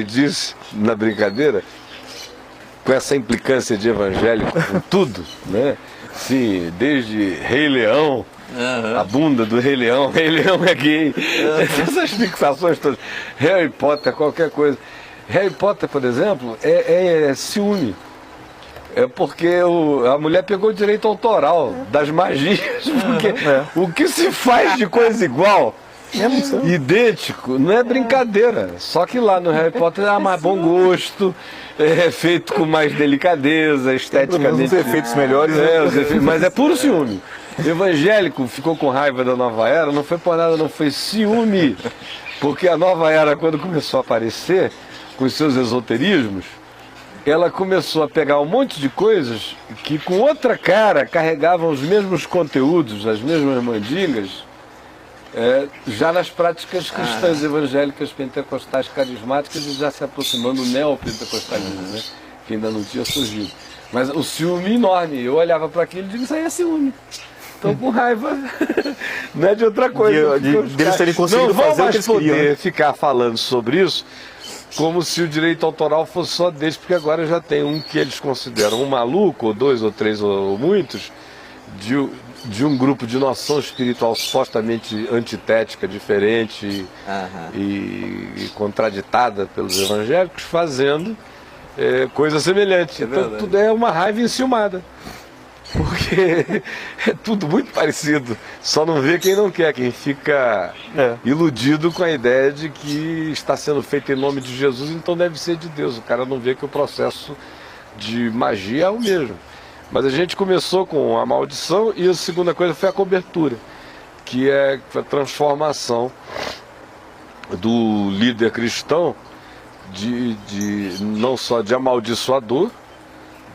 disse na brincadeira, com essa implicância de evangélico com tudo, né? Sim, desde Rei Leão, a bunda do Rei Leão é gay, essas fixações todas, Harry Potter, qualquer coisa. Harry Potter, por exemplo, é ciúme. É porque a mulher pegou o direito autoral das magias, porque o que se faz de coisa igual, idêntico, não é brincadeira. Só que lá no Harry Potter há mais bom gosto, é feito com mais delicadeza, esteticamente. Os efeitos melhores. Mas é puro ciúme. O evangélico ficou com raiva da nova era, não foi por nada, não foi ciúme. Porque a nova era, quando começou a aparecer, com os seus esoterismos, ela começou a pegar um monte de coisas que com outra cara carregavam os mesmos conteúdos, as mesmas mandingas, já nas práticas cristãs, evangélicas, pentecostais, carismáticas, e já se aproximando do neopentecostalismo, né? Que ainda não tinha surgido. Mas o ciúme enorme, eu olhava para aquilo e digo, isso aí é ciúme. Estou com raiva, não é de outra coisa. Deles terem conseguido fazer o que eles queriam. Não vão mais poder ficar falando sobre isso como se o direito autoral fosse só deles, porque agora já tem um que eles consideram um maluco, ou dois, ou três, ou muitos, de um grupo de noção espiritual supostamente antitética, diferente e contraditada pelos evangélicos, fazendo coisa semelhante. Então tudo é uma raiva enciumada. Porque é tudo muito parecido, só não vê quem não quer, quem fica iludido com a ideia de que está sendo feito em nome de Jesus, então deve ser de Deus. O cara não vê que o processo de magia é o mesmo. Mas a gente começou com a maldição e a segunda coisa foi a cobertura, que é a transformação do líder cristão não só de amaldiçoador,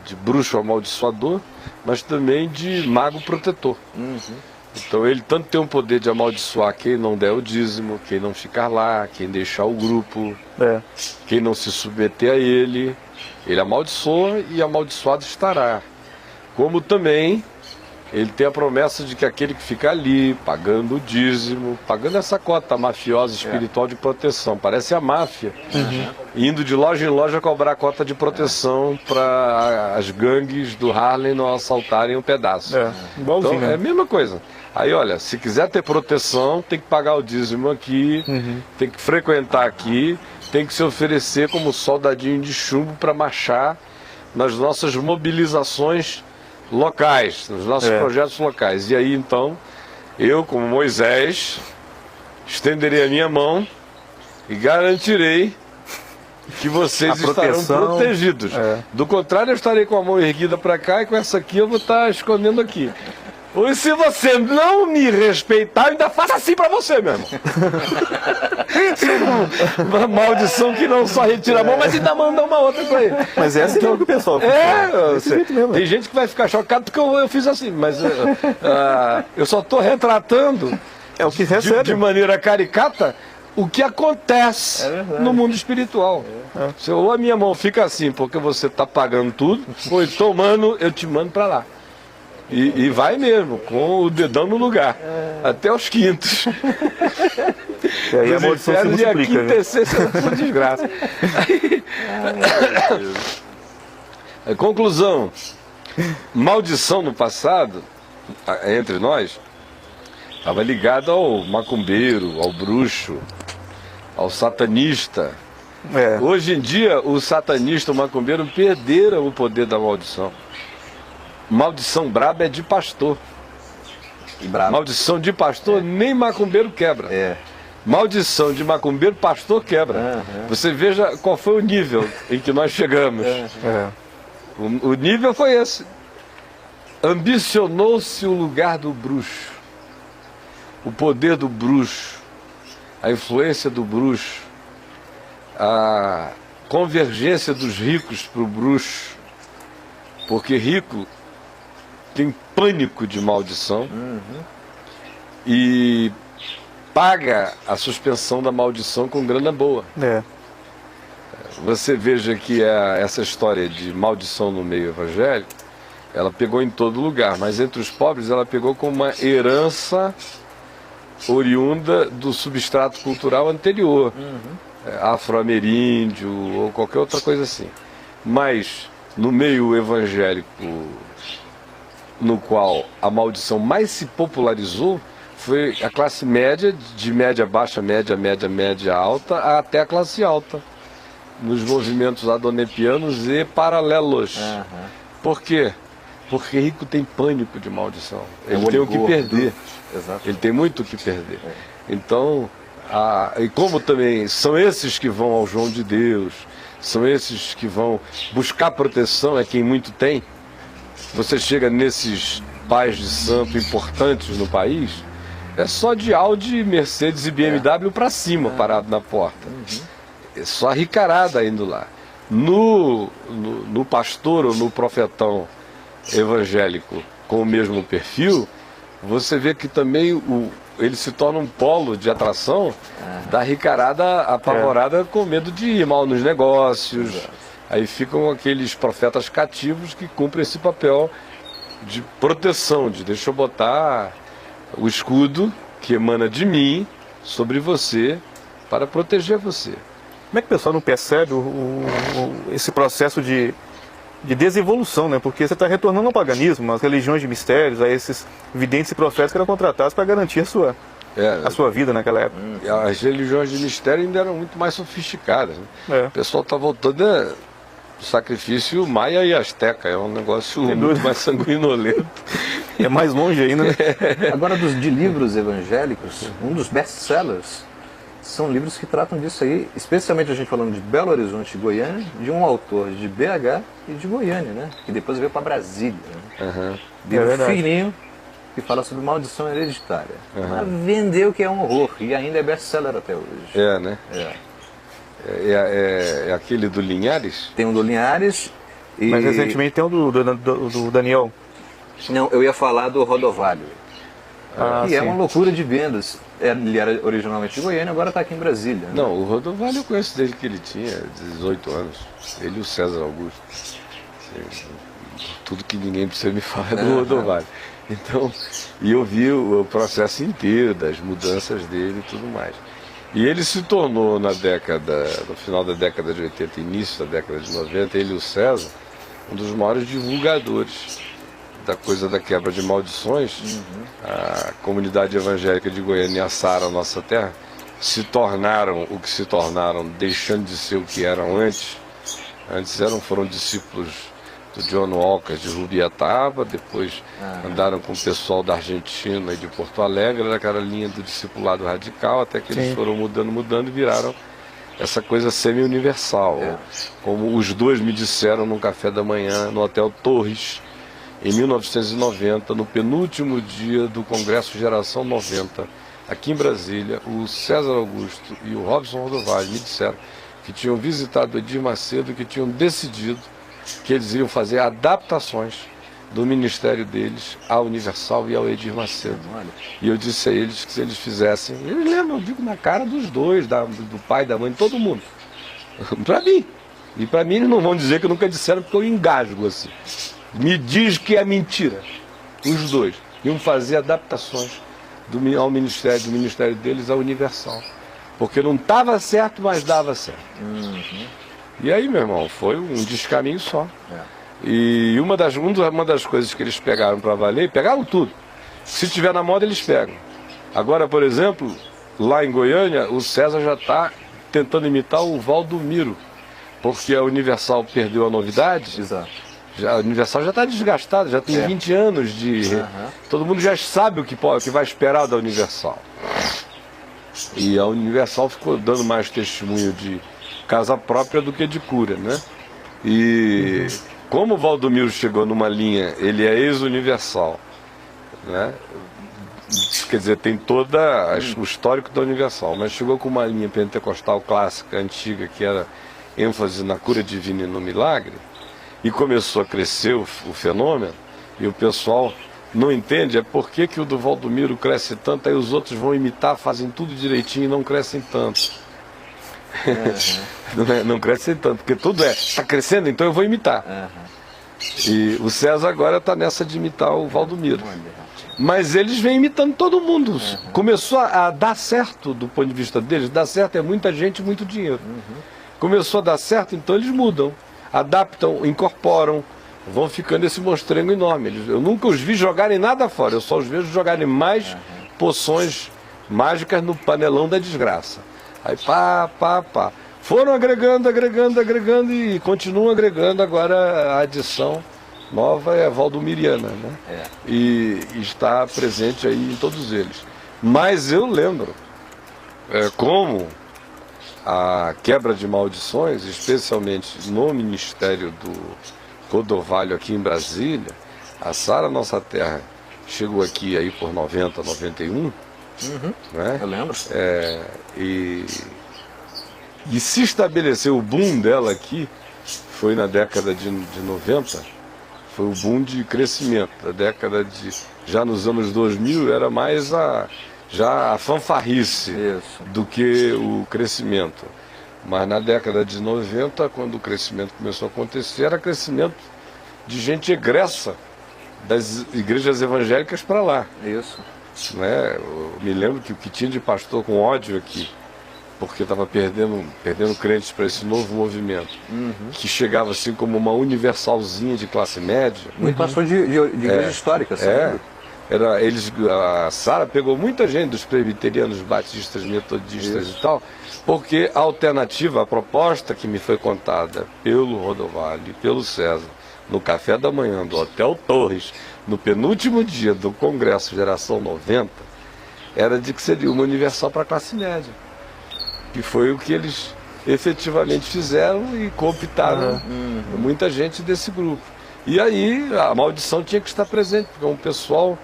de bruxo amaldiçoador, mas também de mago protetor. Então ele tanto tem o poder de amaldiçoar quem não der o dízimo, quem não ficar lá, quem deixar o grupo, quem não se submeter a ele amaldiçoa e amaldiçoado estará. Como também ele tem a promessa de que aquele que fica ali, pagando o dízimo, pagando essa cota mafiosa espiritual de proteção, parece a máfia, indo de loja em loja cobrar a cota de proteção para as gangues do Harlem não assaltarem um pedaço. Então é a mesma coisa. Aí olha, se quiser ter proteção, tem que pagar o dízimo aqui, tem que frequentar aqui, tem que se oferecer como soldadinho de chumbo para marchar nas nossas mobilizações locais, nos nossos projetos locais. E aí então, eu como Moisés, estenderei a minha mão e garantirei que vocês estarão protegidos. Do contrário, eu estarei com a mão erguida para cá e com essa aqui eu vou estar escondendo aqui. Ou se você não me respeitar, eu ainda faço assim pra você mesmo. Uma maldição que não só retira a mão, mas ainda manda uma outra pra ele. Mas é assim que o pessoal tem gente que vai ficar chocado porque eu fiz assim, mas eu só estou retratando o que recebe. De maneira caricata o que acontece no mundo espiritual. Ou a minha mão fica assim porque você está pagando tudo, ou então, mano, eu te mando para lá. E vai mesmo, com o dedão no lugar, até os quintos. E aí a maldição se multiplica. E a quinta essência da sua desgraça. Conclusão: maldição no passado, entre nós, estava ligada ao macumbeiro, ao bruxo, ao satanista. Hoje em dia, o satanista, o macumbeiro perderam o poder da maldição. Maldição braba é de pastor. Maldição de pastor nem macumbeiro quebra. Maldição de macumbeiro, pastor quebra. Você veja qual foi o nível em que nós chegamos. O nível foi esse. Ambicionou-se o lugar do bruxo, o poder do bruxo, a influência do bruxo, a convergência dos ricos para o bruxo, porque rico tem pânico de maldição e paga a suspensão da maldição com grana boa. Você veja que essa história de maldição no meio evangélico, ela pegou em todo lugar, mas entre os pobres ela pegou como uma herança oriunda do substrato cultural anterior. afro-ameríndio ou qualquer outra coisa assim. Mas no meio evangélico, no qual a maldição mais se popularizou, foi a classe média, de média baixa, média, média, média alta, até a classe alta, nos movimentos adonepianos e paralelos. Por quê? Porque rico tem pânico de maldição. Ele tem o que perder. Ele tem muito o que perder. Então, e como também são esses que vão ao João de Deus, são esses que vão buscar proteção, é quem muito tem. Você chega nesses pais de santo importantes no país, é só de Audi, Mercedes e BMW para cima, parado na porta. É só a ricarada indo lá. No pastor ou no profetão evangélico com o mesmo perfil, você vê que também ele se torna um polo de atração da ricarada apavorada com medo de ir mal nos negócios. Aí ficam aqueles profetas cativos que cumprem esse papel de proteção, de deixa eu botar o escudo que emana de mim sobre você para proteger você. Como é que o pessoal não percebe esse processo de desevolução, né? Porque você está retornando ao paganismo, às religiões de mistérios, a esses videntes e profetas que eram contratados para garantir a sua vida naquela época. As religiões de mistério ainda eram muito mais sofisticadas, né? O pessoal está voltando o sacrifício maia e asteca, é um negócio muito mais sanguinolento. É mais longe ainda, né? Agora, de livros evangélicos, um dos best-sellers são livros que tratam disso aí, especialmente a gente falando de Belo Horizonte e Goiânia, de um autor de BH e de Goiânia, né? Que depois veio para Brasília. Né? Livro fininho, que fala sobre maldição hereditária. Mas vendeu que é um horror, e ainda é best-seller até hoje. Né? É aquele do Linhares? Tem um do Linhares. Mas recentemente tem um do Daniel. Não, eu ia falar do Rodovalho. Que é uma loucura de vendas. Ele era originalmente de Goiânia, agora está aqui em Brasília. Né? Não, o Rodovalho eu conheço desde que ele tinha 18 anos. Ele e o César Augusto. Tudo que ninguém precisa me falar é do Rodovalho. Então, e eu vi o processo inteiro das mudanças dele e tudo mais. E ele se tornou no final da década de 80, início da década de 90, ele e o César, um dos maiores divulgadores da coisa da quebra de maldições. A comunidade evangélica de Goiânia e a Sara, nossa terra, se tornaram o que se tornaram, deixando de ser o que eram antes. Antes foram discípulos do John Walker de Rubiataba, depois andaram com o pessoal da Argentina e de Porto Alegre, naquela linha do discipulado radical, até que eles foram mudando e viraram essa coisa semi-universal. Como os dois me disseram num café da manhã no Hotel Torres, em 1990, no penúltimo dia do Congresso Geração 90, aqui em Brasília, o César Augusto e o Robson Rodovalho me disseram que tinham visitado o Edir Macedo e que tinham decidido que eles iriam fazer adaptações do ministério deles à Universal e ao Edir Macedo. E eu disse a eles que se eles fizessem, eles lembram, eu digo na cara dos dois, do pai, da mãe, de todo mundo. Para mim. E para mim eles não vão dizer que nunca disseram, porque eu engasgo assim. Me diz que é mentira. Os dois iam fazer adaptações ao ministério, do ministério deles à Universal. Porque não estava certo, mas dava certo. E aí, meu irmão, foi um descaminho só. E uma das coisas que eles pegaram para valer, pegaram tudo. Se tiver na moda, eles pegam. Agora, por exemplo, lá em Goiânia, o César já está tentando imitar o Valdomiro, porque a Universal perdeu a novidade. A Universal já está desgastada, já tem 20 anos de... Todo mundo já sabe o que vai esperar da Universal. E a Universal ficou dando mais testemunho de casa própria do que de cura, né? E como o Valdomiro chegou numa linha, ele é ex-Universal, né? Quer dizer, tem todo o histórico da Universal, mas chegou com uma linha pentecostal clássica, antiga, que era ênfase na cura divina e no milagre, e começou a crescer o fenômeno, e o pessoal não entende por que o do Valdomiro cresce tanto, aí os outros vão imitar, fazem tudo direitinho e não crescem tanto. Não crescem tanto, porque tudo está crescendo, então eu vou imitar. E o César agora está nessa de imitar o Valdomiro. Mas eles vêm imitando todo mundo. Começou a dar certo do ponto de vista deles. Dar certo é muita gente, muito dinheiro. Começou a dar certo, então eles mudam, adaptam, incorporam, vão ficando esse monstrengo enorme. Eu nunca os vi jogarem nada fora, eu só os vejo jogarem mais poções mágicas no panelão da desgraça. Aí pá. Foram agregando e continuam agregando. Agora a adição nova é a valdomiriana, né? E está presente aí em todos eles. Mas eu lembro como a quebra de maldições, especialmente no Ministério do Rodovalho aqui em Brasília, a Sara Nossa Terra chegou aqui aí por 90, 91, né? Eu lembro. E se estabeleceu o boom dela aqui, foi na década de 90, foi o boom de crescimento. A década de, já nos anos 2000, era mais a fanfarrice do que o crescimento. Mas na década de 90, quando o crescimento começou a acontecer, era crescimento de gente egressa das igrejas evangélicas para lá. Isso. Né? Eu me lembro que o que tinha de pastor com ódio aqui, porque estava perdendo crentes para esse novo movimento, que chegava assim como uma universalzinha de classe média. Muito pastor de igreja histórica, sabe? A Sara pegou muita gente dos presbiterianos, batistas, metodistas e tal, porque a alternativa, a proposta que me foi contada pelo Rodovalho e pelo César, no café da manhã do Hotel Torres, no penúltimo dia do Congresso Geração 90, era de que seria uma universal para a classe média. Que foi o que eles efetivamente fizeram e cooptaram muita gente desse grupo. E aí a maldição tinha que estar presente, porque é um pessoal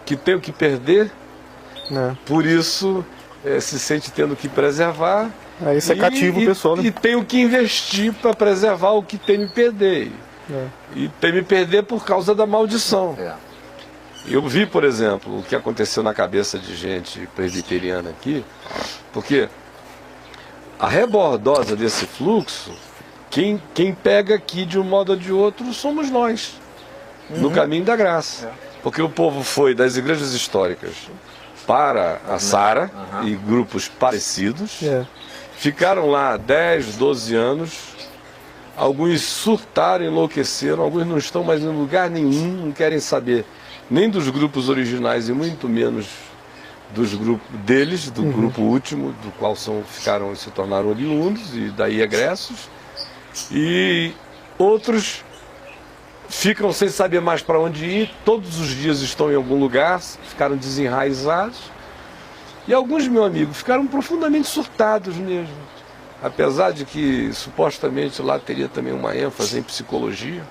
que tem o que perder, por isso se sente tendo que preservar. Isso é cativo o pessoal, né? E tem o que investir para preservar o que tem me perder. E tem me perder por causa da maldição. Eu vi, por exemplo, o que aconteceu na cabeça de gente presbiteriana aqui, porque a rebordosa desse fluxo, quem pega aqui de um modo ou de outro somos nós, no caminho da graça. Porque o povo foi das igrejas históricas para a Sara e grupos parecidos, ficaram lá 10, 12 anos, alguns surtaram, enlouqueceram, alguns não estão mais em lugar nenhum, não querem saber nem dos grupos originais e muito menos dos grupos deles, do grupo último, do qual se tornaram oriundos e daí egressos, e outros ficam sem saber mais para onde ir, todos os dias estão em algum lugar, ficaram desenraizados, e alguns, meu amigo, ficaram profundamente surtados mesmo, apesar de que supostamente lá teria também uma ênfase em psicologia,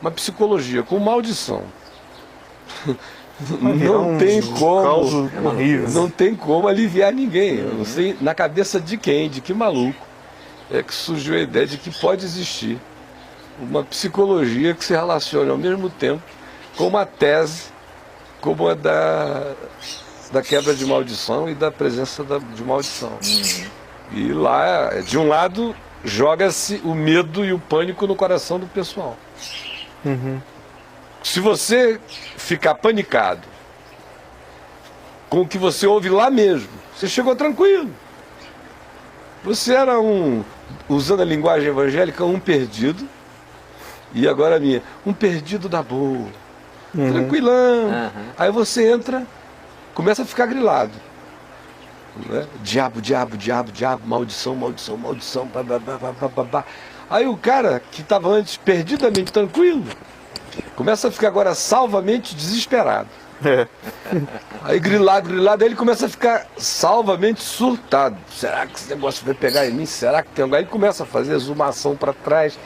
uma psicologia com maldição. Não tem como, não tem como aliviar ninguém. Eu não sei na cabeça de quem, de que maluco é que surgiu a ideia de que pode existir uma psicologia que se relacione ao mesmo tempo com uma tese como a da quebra de maldição e da presença de maldição. E lá, de um lado, joga-se o medo e o pânico no coração do pessoal. Se você ficar panicado com o que você ouve lá mesmo, você chegou tranquilo. Você era usando a linguagem evangélica, um perdido, e agora a minha, um perdido da boa, tranquilão. Aí você entra, começa a ficar grilado. Né? Diabo, maldição. Aí o cara que estava antes perdidamente tranquilo, começa a ficar agora salvamente desesperado. Aí grilado, aí ele começa a ficar salvamente surtado. Será que esse negócio vai pegar em mim? Será que tem alguém? Aí ele começa a fazer exumação para trás.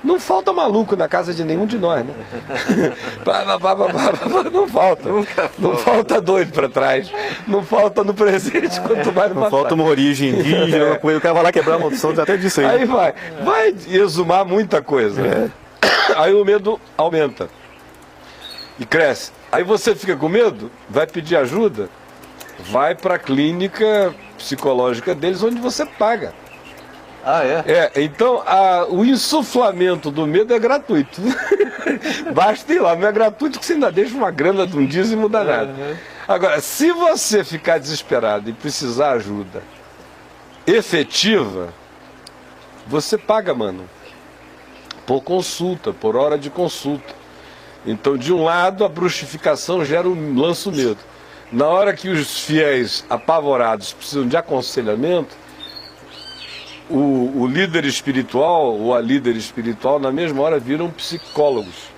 Não falta maluco na casa de nenhum de nós, né? Não falta. Não falta doido para trás. Não falta no presente, quanto mais no passado. Não falta uma origem indígena, o cara vai lá quebrar a maldição, até disso aí. Aí vai exumar muita coisa. Aí o medo aumenta e cresce. Aí você fica com medo, vai pedir ajuda, vai para a clínica psicológica deles, onde você paga. Ah, é? Então o insuflamento do medo é gratuito. Basta ir lá, não é gratuito que você ainda deixa uma grana de um dízimo danado. Agora, se você ficar desesperado e precisar ajuda efetiva, você paga, mano, por consulta, por hora de consulta. Então, de um lado, a bruxificação lança o medo. Na hora que os fiéis apavorados precisam de aconselhamento, o líder espiritual ou a líder espiritual, na mesma hora, viram psicólogos.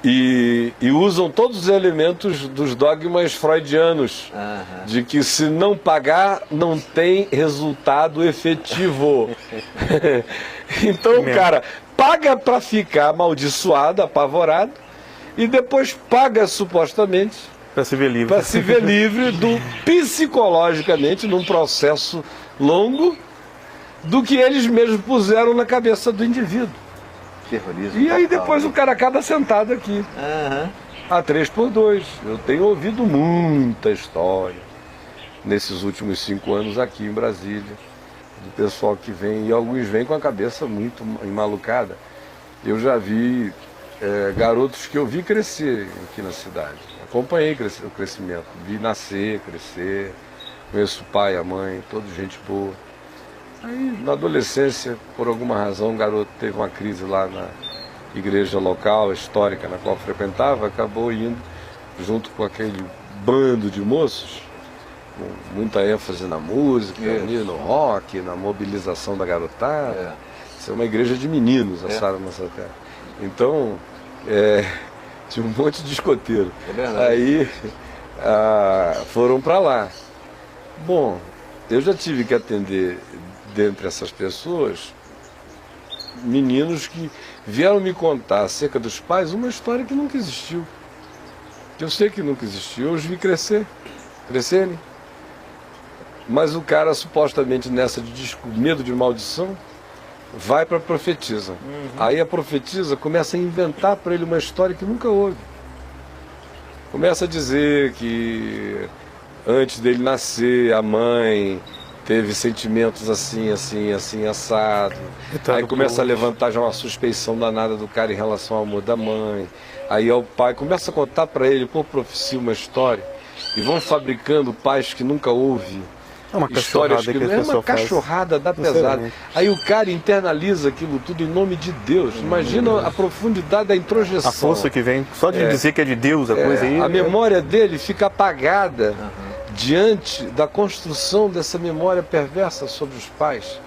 E usam todos os elementos dos dogmas freudianos, de que se não pagar, não tem resultado efetivo. Então o cara paga para ficar amaldiçoado, apavorado, e depois paga supostamente para se ver livre. Para se ver livre psicologicamente, num processo longo, do que eles mesmos puseram na cabeça do indivíduo. Terrorismo e aí total, depois o cara acaba sentado aqui, a 3x2. Eu tenho ouvido muita história nesses últimos 5 anos aqui em Brasília, do pessoal que vem, e alguns vêm com a cabeça muito emalucada. Eu já vi garotos que eu vi crescer aqui na cidade, acompanhei o crescimento, vi nascer, crescer, conheço o pai, a mãe, toda gente boa. Aí, na adolescência, por alguma razão, um garoto teve uma crise lá na igreja local, histórica, na qual frequentava, acabou indo junto com aquele bando de moços, com muita ênfase na música, no rock, na mobilização da garotada. Isso é uma igreja de meninos, a Sara Nossa Terra. Então, tinha um monte de escoteiro. Aí foram para lá. Bom, eu já tive que atender, dentre essas pessoas, meninos que vieram me contar acerca dos pais uma história que nunca existiu. Eu sei que nunca existiu, eu os vi crescerem. Mas o cara, supostamente nessa de medo de maldição, vai para a profetisa. Aí a profetisa começa a inventar para ele uma história que nunca houve. Começa a dizer que antes dele nascer, a mãe teve sentimentos assim, assado. Aí começa a levantar já uma suspeição danada do cara em relação ao amor da mãe. Aí o pai começa a contar para ele, por profecia, uma história. E vão fabricando pais que nunca houve. Histórias que é uma cachorrada da pesada. Aí o cara internaliza aquilo tudo em nome de Deus. Imagina a profundidade da introjeção. A força que vem só de dizer que é de Deus a coisa aí. A memória dele fica apagada diante da construção dessa memória perversa sobre os pais,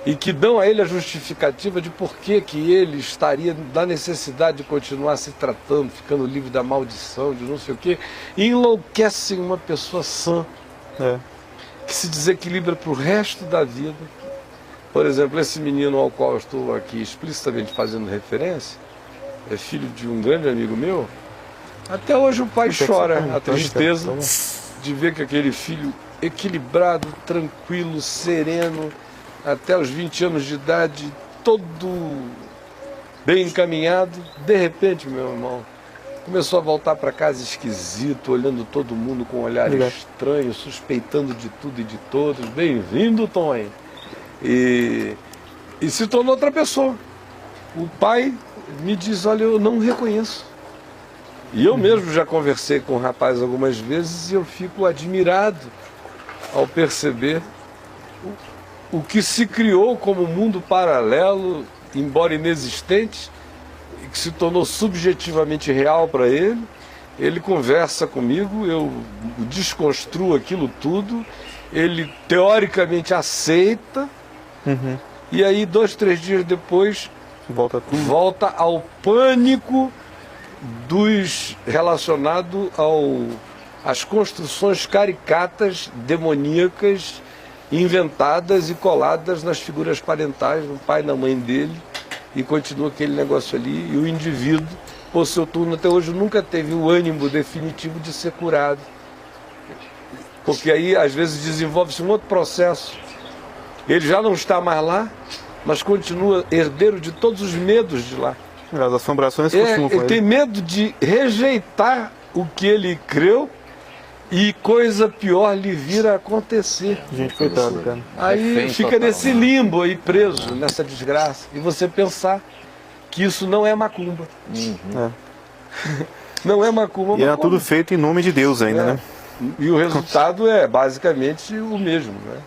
e que dão a ele a justificativa de por que ele estaria da necessidade de continuar se tratando, ficando livre da maldição, de não sei o quê, e enlouquecem uma pessoa sã, que se desequilibra para o resto da vida. Por exemplo, esse menino ao qual eu estou aqui explicitamente fazendo referência, é filho de um grande amigo meu. Até hoje o pai chora a tristeza de ver que aquele filho equilibrado, tranquilo, sereno, até os 20 anos de idade, todo bem encaminhado, de repente, meu irmão, começou a voltar para casa esquisito, olhando todo mundo com um olhar estranho, suspeitando de tudo e de todos. Bem-vindo, Tonho. E se tornou outra pessoa. O pai me diz, olha, eu não reconheço. E eu mesmo já conversei com o rapaz algumas vezes e eu fico admirado ao perceber o que se criou como mundo paralelo, embora inexistente, e que se tornou subjetivamente real para ele. Ele conversa comigo, eu desconstruo aquilo tudo, ele teoricamente aceita, e aí 2, 3 dias depois volta ao pânico relacionado às construções caricatas, demoníacas, inventadas e coladas nas figuras parentais, no pai e na mãe dele, e continua aquele negócio ali, e o indivíduo, por seu turno, até hoje nunca teve o ânimo definitivo de ser curado. Porque aí, às vezes, desenvolve-se um outro processo. Ele já não está mais lá, mas continua herdeiro de todos os medos de lá. As assombrações continuam com ele tem medo de rejeitar o que ele creu e coisa pior lhe vir a acontecer. Gente, coitado, cara. Aí Refém fica total, nesse né? limbo aí, preso nessa desgraça. E você pensar que isso não é macumba. É. Não é macumba, E era macumba. tudo feito em nome de Deus ainda, É. né? E o resultado é basicamente o mesmo, né?